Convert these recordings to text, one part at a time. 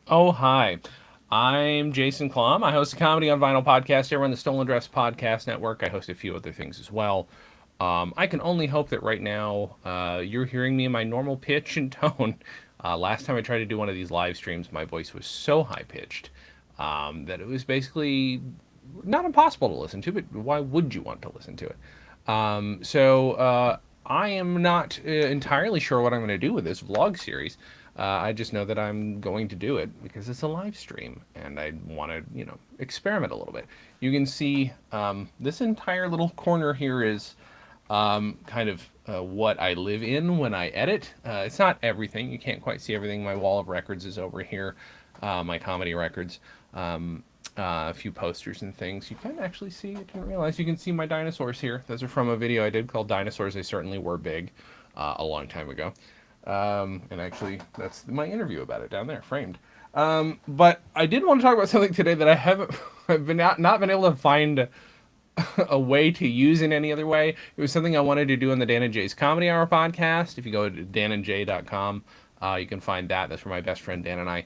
Oh, hi. I'm Jason Klamm. I host a comedy on vinyl podcast here on the Stolen Dress Podcast Network. I host a few other things as well. I can only hope that right now you're hearing me in my normal pitch and tone. Last time I tried to do one of these live streams, my voice was so high pitched that it was basically not impossible to listen to, but why would you want to listen to it? I am not entirely sure what I'm going to do with this vlog series. I just know that I'm going to do it because it's a live stream and I want to, experiment a little bit. You can see this entire little corner here is kind of what I live in when I edit. It's not everything. You can't quite see everything. My wall of records is over here, my comedy records. A few posters and things. You can actually see, I didn't realize, you can see my dinosaurs here. Those are from a video I did called Dinosaurs They Certainly Were Big a long time ago. And actually, that's my interview about it down there, framed. But I did want to talk about something today that I haven't, I've been not been able to find a way to use in any other way. It was something I wanted to do on the Dan and Jay's Comedy Hour podcast. If you go to danandjay.com, you can find that. That's where my best friend Dan and I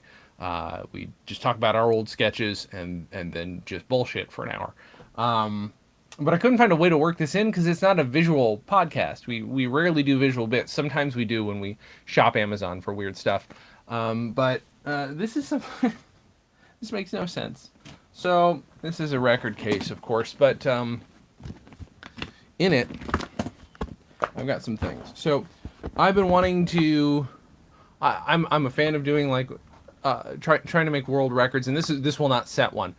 we just talk about our old sketches and then just bullshit for an hour. But I couldn't find a way to work this in because it's not a visual podcast. We rarely do visual bits. Sometimes we do when we shop Amazon for weird stuff. But this is some this makes no sense. So this is a record case, of course, but in it I've got some things. So I've been wanting to. I'm a fan of doing like trying to make world records, and this will not set one.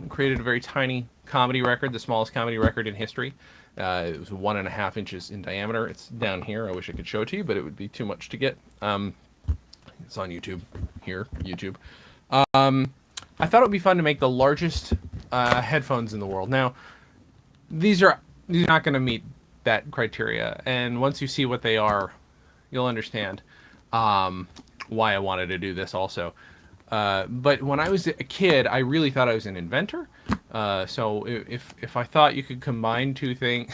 Created a very tiny comedy record, the smallest comedy record in history. It was 1.5 inches in diameter. It's down here. I wish I could show it to you, but it would be too much to get. It's on YouTube. Here, YouTube. I thought it would be fun to make the largest headphones in the world. Now, these are not going to meet that criteria, and once you see what they are, you'll understand why I wanted to do this also. But when I was a kid, I really thought I was an inventor. So if I thought you could combine two things,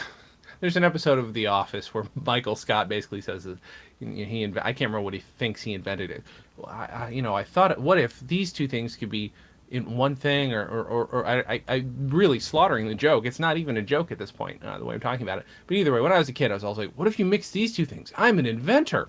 there's an episode of The Office where Michael Scott basically says that I can't remember what he thinks he invented it. I thought, what if these two things could be in one thing, or I really slaughtering the joke. It's not even a joke at this point, the way I'm talking about it. But either way, when I was a kid, I was always like, what if you mix these two things? I'm an inventor.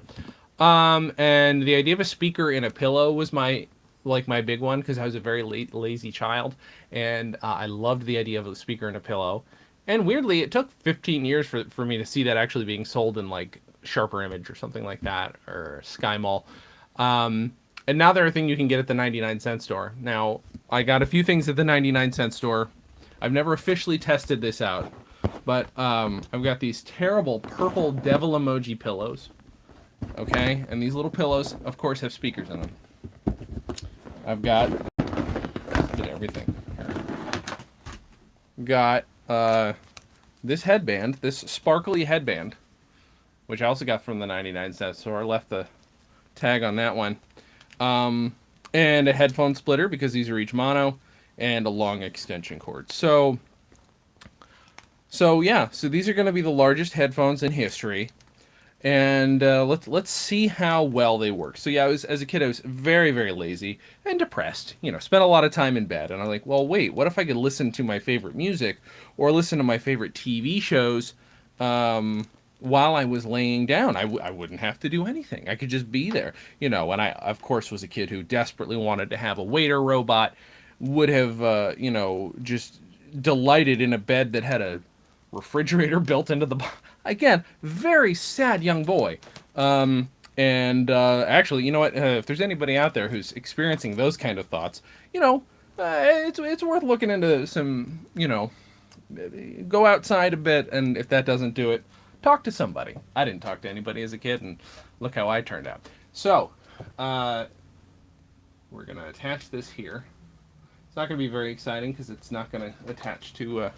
And the idea of a speaker in a pillow was my big one because I was a very lazy child, and I loved the idea of a speaker in a pillow. And weirdly, it took 15 years for me to see that actually being sold in like Sharper Image or something like that, or Sky Mall. And now they're a thing you can get at the 99-cent store. Now, I got a few things at the 99-cent store. I've never officially tested this out, but I've got these terrible purple devil emoji pillows. Okay, and these little pillows, of course, have speakers in them. I've got did everything here. Got this headband, this sparkly headband, which I also got from the 99-cent store. I left the tag on that one. And a headphone splitter because these are each mono, and a long extension cord. So yeah, so these are going to be the largest headphones in history. And let's see how well they work. So yeah, as a kid, I was very, very lazy and depressed. Spent a lot of time in bed, and I'm like, well, wait, what if I could listen to my favorite music or listen to my favorite TV shows while I was laying down? I wouldn't have to do anything. I could just be there. And I, of course, was a kid who desperately wanted to have a waiter robot. Would have, just delighted in a bed that had a refrigerator built into the again, very sad young boy. And actually, you know what, if there's anybody out there who's experiencing those kind of thoughts, it's worth looking into some, go outside a bit, and if that doesn't do it, talk to somebody. I didn't talk to anybody as a kid, and look how I turned out. So we're gonna attach this here. It's not gonna be very exciting because it's not gonna attach to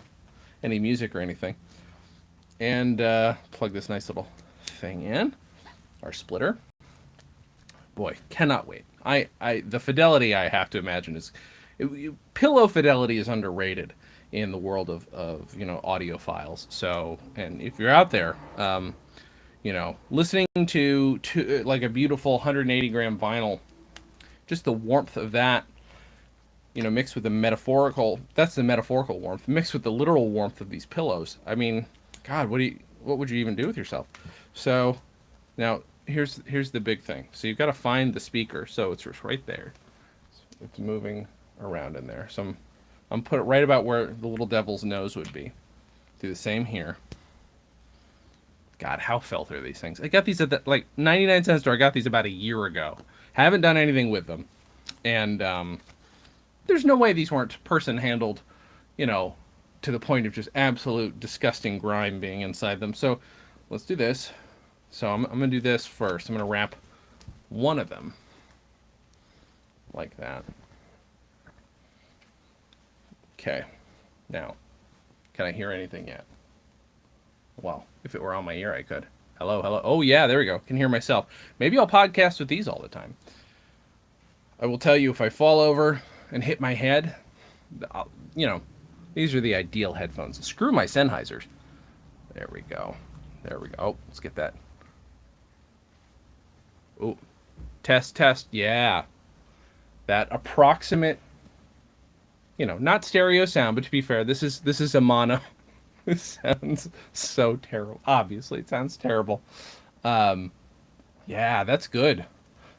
any music or anything. And plug this nice little thing in. Our splitter. Boy, cannot wait. The fidelity, I have to imagine, is pillow fidelity is underrated in the world of audio files. So, and if you're out there, listening to like a beautiful 180 gram vinyl just the warmth of that, mixed with the metaphorical, that's the metaphorical warmth, mixed with the literal warmth of these pillows. I mean, God, what would you even do with yourself? So now here's the big thing. So you've got to find the speaker. So it's just right there. It's moving around in there. So I'm put it right about where the little devil's nose would be. Do the same here. God, how filthy are these things? I got these at the, like 99 cent store. I got these about a year ago. Haven't done anything with them. And there's no way these weren't person handled, to the point of just absolute disgusting grime being inside them. So let's do this. So I'm going to do this first. I'm going to wrap one of them like that. Okay. Now, can I hear anything yet? Well, if it were on my ear, I could. Hello, hello. Oh, yeah, there we go. Can hear myself. Maybe I'll podcast with these all the time. I will tell you, if I fall over and hit my head, these are the ideal headphones. Screw my Sennheisers. There we go. There we go. Oh, let's get that. Oh, test, test. Yeah. That approximate, not stereo sound, but to be fair, this is a mono. It sounds so terrible. Obviously, it sounds terrible. Yeah, that's good.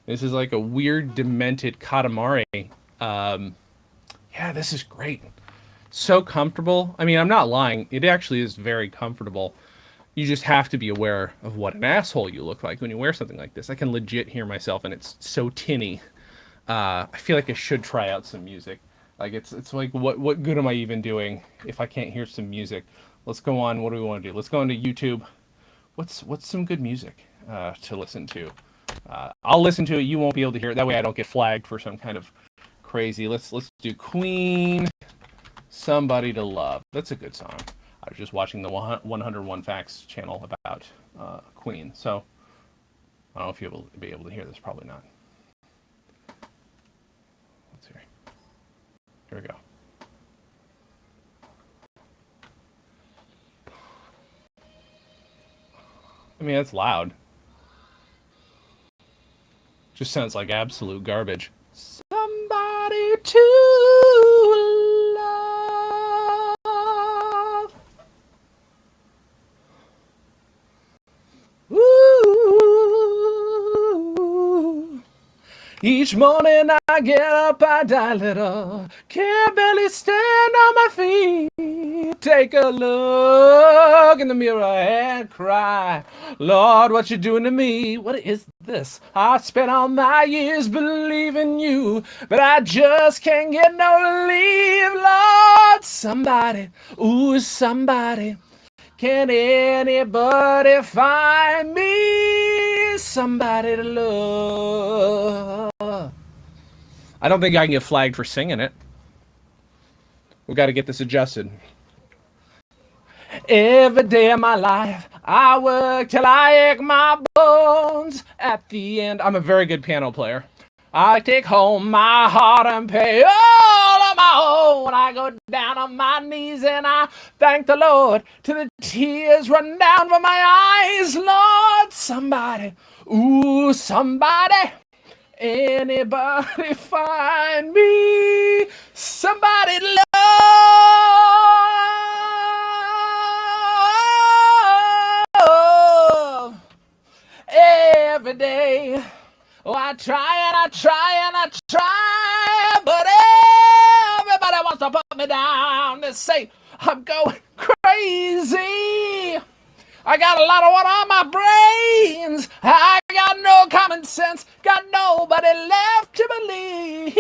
This is like a weird, demented Katamari. Yeah, this is great. So comfortable. I mean, I'm not lying. It actually is very comfortable. You just have to be aware of what an asshole you look like when you wear something like this. I can legit hear myself, and it's so tinny. I feel like I should try out some music. Like, it's like, what good am I even doing if I can't hear some music? Let's go on. What do we want to do? Let's go into YouTube. What's some good music to listen to? I'll listen to it. You won't be able to hear it. That way I don't get flagged for some kind of crazy. Let's do Queen, Somebody to Love. That's a good song. I was just watching the 101 Facts channel about Queen. So I don't know if you'll be able to hear this. Probably not. Let's hear. Here we go. I mean, it's loud. Just sounds like absolute garbage. Somebody to love. Ooh. Each morning I get up, I die little. Can't barely stand on my feet. Take a look in the mirror and cry. Lord, what you doing to me? What is this? I spent all my years believing you, but I just can't get no relief. Lord, somebody, ooh, somebody. Can anybody find me somebody to love? I don't think I can get flagged for singing it. We've got to get this adjusted. Every day of my life, I work till I ache my bones. At the end, I'm a very good piano player. I take home my heart and pay all of my own. I go down on my knees and I thank the Lord till the tears run down from my eyes. Lord, somebody, ooh, somebody, anybody find me somebody to love every day. Oh, I try and I try and I try, but everybody wants to put me down. They say I'm going crazy. I got a lot of water on my brains. I got no common sense. Got nobody left to believe.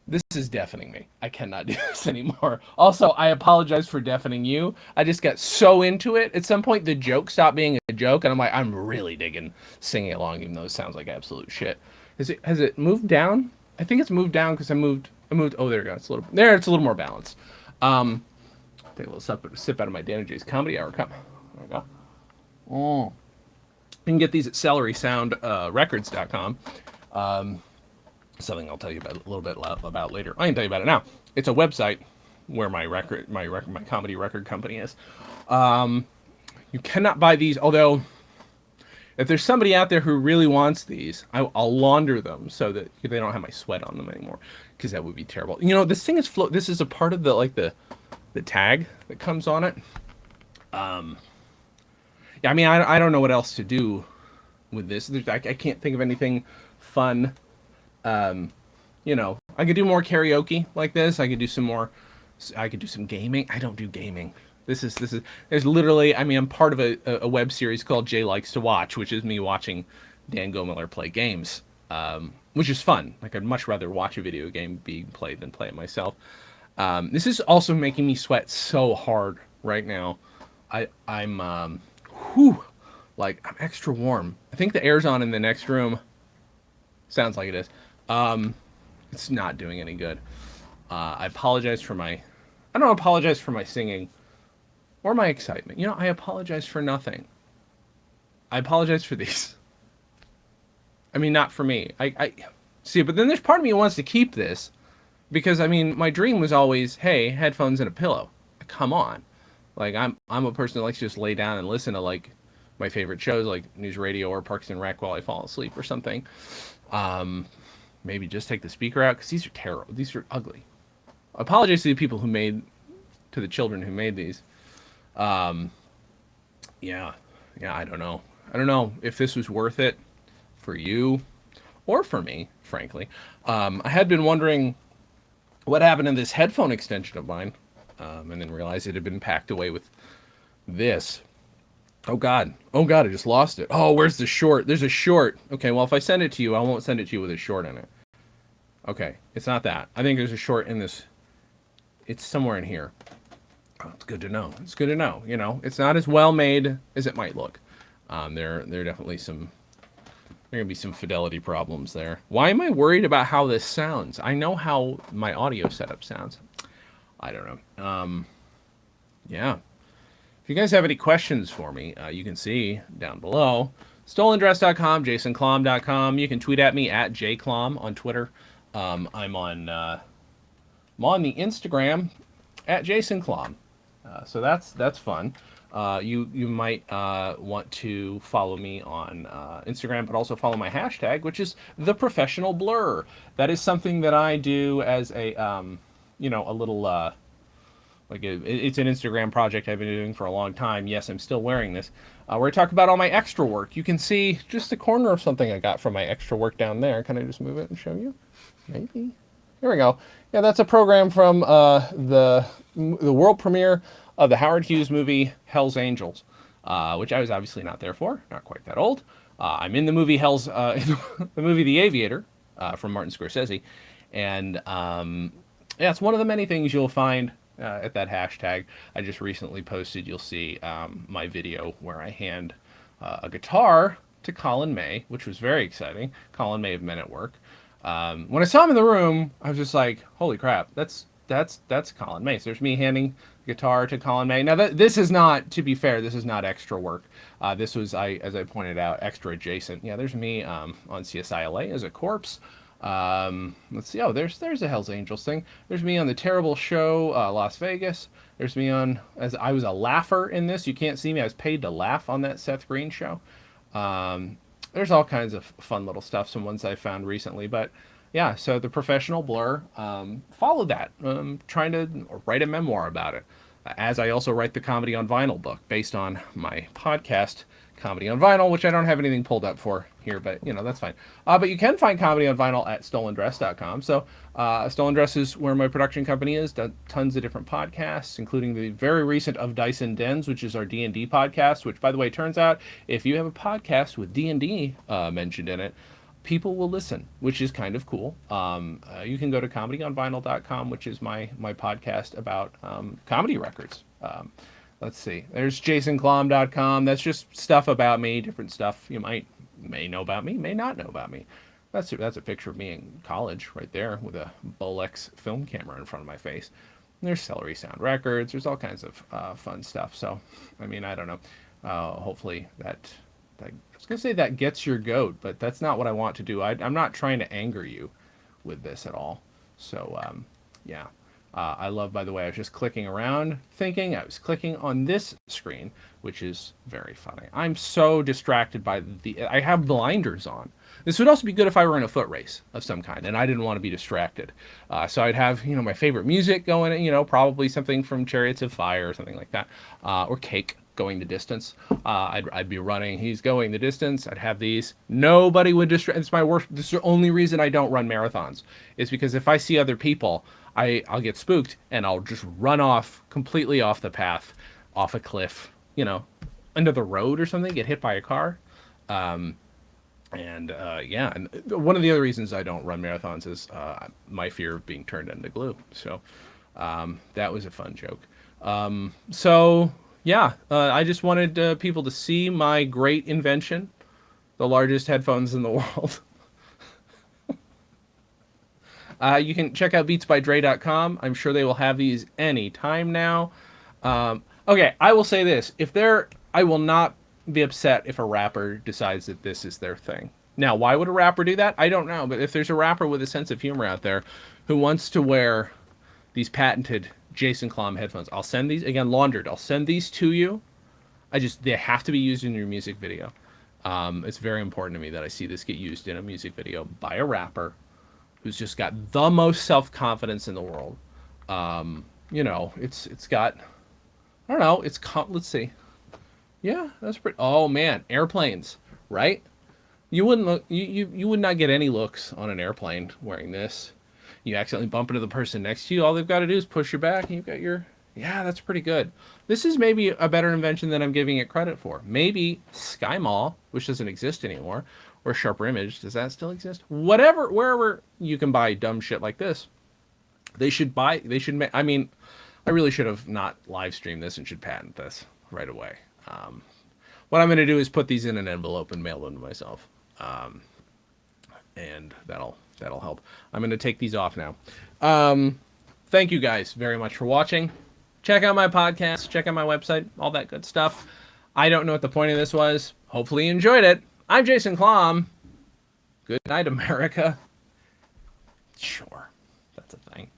This is deafening me. I cannot do this anymore. Also, I apologize for deafening you. I just got so into it. At some point, the joke stopped being a joke, and I'm like, I'm really digging singing along, even though it sounds like absolute shit. Has it moved down? I think it's moved down because I moved. Oh, there we go. It's a little more balanced. Take a little sip out of my Dan & Jay's Comedy Hour cup. There we go. You can get these at celerysoundrecords.com. Something I'll tell you about a little bit about later. I can tell you about it now. It's a website where my comedy record company is. You cannot buy these, although If there's somebody out there who really wants these, I'll launder them so that they don't have my sweat on them anymore, because that would be terrible. You know, this thing is this is a part of the like the tag that comes on it. Yeah, I mean, I don't know what else to do with this. I can't think of anything fun. You know, I could do more karaoke like this. I could do some more. I could do some gaming. I don't do gaming. This is. There's literally. I mean, I'm part of a web series called Jay Likes to Watch, which is me watching Dan Gomiller play games, which is fun. Like I'd much rather watch a video game being played than play it myself. This is also making me sweat so hard right now. I'm whew, like I'm extra warm. I think the air's on in the next room. Sounds like it is. It's not doing any good. I apologize for my. I don't apologize for my singing or my excitement. You know, I apologize for nothing. I apologize for these. I mean, not for me. I see, but then there's part of me who wants to keep this because I mean, my dream was always, hey, headphones and a pillow. Come on, like I'm a person that likes to just lay down and listen to like my favorite shows like News Radio or Parks and Rec while I fall asleep or something. Maybe just take the speaker out because these are terrible. These are ugly. I apologize to the people who made, to the children who made these. Yeah, I don't know. I don't know if this was worth it for you or for me, frankly. I had been wondering what happened to this headphone extension of mine, and then realized it had been packed away with this. Oh God, I just lost it. Oh, where's the short? There's a short. Okay, well, if I send it to you, I won't send it to you with a short in it. Okay, it's not that. I think there's a short in this. It's somewhere in here. Oh, it's good to know. It's good to know. You know, it's not as well made as it might look. There are definitely some. There are gonna be some fidelity problems there. Why am I worried about how this sounds? I know how my audio setup sounds. I don't know. Yeah. If you guys have any questions for me, you can see down below. StolenDress.com, JasonKlamm.com. You can tweet at me at JKlamm on Twitter. I'm on the Instagram at JasonKlamm. So that's fun. You might want to follow me on Instagram, but also follow my hashtag, which is the professional blur. That is something that I do as a a little it's an Instagram project I've been doing for a long time. Yes, I'm still wearing this. Where I talk about all my extra work. You can see just the corner of something I got from my extra work down there. Can I just move it and show you? Maybe. Here we go. Yeah, that's a program from the world premiere of the Howard Hughes movie Hell's Angels, which I was obviously not there for. Not quite that old. I'm in the movie the movie The Aviator from Martin Scorsese, and yeah, it's one of the many things you'll find at that hashtag. I just recently posted. You'll see my video where I hand a guitar to Colin May, which was very exciting. Colin May of Men at Work. When I saw him in the room, I was just like, "Holy crap! That's Colin May." So there's me handing the guitar to Colin May. Now this is not, to be fair, this is not extra work. This was, as I pointed out, extra adjacent. Yeah, there's me on CSI LA as a corpse. Let's see. Oh, there's a Hell's Angels thing. There's me on the terrible show Las Vegas. There's me on, as I was a laugher in this. You can't see me. I was paid to laugh on that Seth Green show. There's all kinds of fun little stuff, some ones I found recently, but yeah, so the professional blur, follow that. Trying to write a memoir about it, as I also write the Comedy on Vinyl book based on my podcast, Comedy on Vinyl, which I don't have anything pulled up for here, but that's fine. But you can find Comedy on Vinyl at StolenDress.com. So Stolen Dress is where my production company is. Done tons of different podcasts, including the very recent Of Dice and Dens, which is our D&D podcast, which, by the way, turns out if you have a podcast with D&D mentioned in it, people will listen, which is kind of cool. You can go to comedyonvinyl.com, which is my podcast about comedy records. Let's see. There's JasonKlamm.com. That's just stuff about me, different stuff you may know about me, may not know about me. That's a picture of me in college right there with a Bolex film camera in front of my face. And there's Celery Sound Records. There's all kinds of fun stuff. So, I mean, I don't know. Hopefully that I was going to say that gets your goat, but that's not what I want to do. I'm not trying to anger you with this at all. So, yeah. I love, by the way, I was just clicking around thinking I was clicking on this screen, which is very funny. I'm so distracted by I have blinders on. This would also be good if I were in a foot race of some kind and I didn't want to be distracted. So I'd have, my favorite music going, probably something from Chariots of Fire or something like that, or Cake going the distance. I'd be running. He's going the distance. I'd have these. Nobody would distract. It's my worst. This is the only reason I don't run marathons. Is because if I see other people, I'll get spooked and I'll just run off completely off the path, off a cliff, under the road or something, get hit by a car. Yeah, and one of the other reasons I don't run marathons is my fear of being turned into glue. So that was a fun joke. Yeah, I just wanted people to see my great invention, the largest headphones in the world. You can check out beatsbydre.com. I'm sure they will have these any time now. Okay, I will say this. I will not be upset if a rapper decides that this is their thing. Now, why would a rapper do that? I don't know. But if there's a rapper with a sense of humor out there who wants to wear these patented Jason Klamm headphones, I'll send these, again, laundered. I'll send these to you. They have to be used in your music video. It's very important to me that I see this get used in a music video by a rapper who's just got the most self-confidence in the world. It's got, I don't know, let's see. Yeah, that's pretty, oh man, airplanes, right? You wouldn't look, you would not get any looks on an airplane wearing this. You accidentally bump into the person next to you, all they've got to do is push your back and you've got yeah, that's pretty good. This is maybe a better invention than I'm giving it credit for. Maybe Sky Mall, which doesn't exist anymore, or Sharper Image, does that still exist? Wherever you can buy dumb shit like this, I mean, I really should have not live streamed this and should patent this right away. What I'm going to do is put these in an envelope and mail them to myself. And that'll help. I'm going to take these off now. Thank you guys very much for watching. Check out my podcast, check out my website, all that good stuff. I don't know what the point of this was. Hopefully you enjoyed it. I'm Jason Klamm. Good night, America. Sure, that's a thing.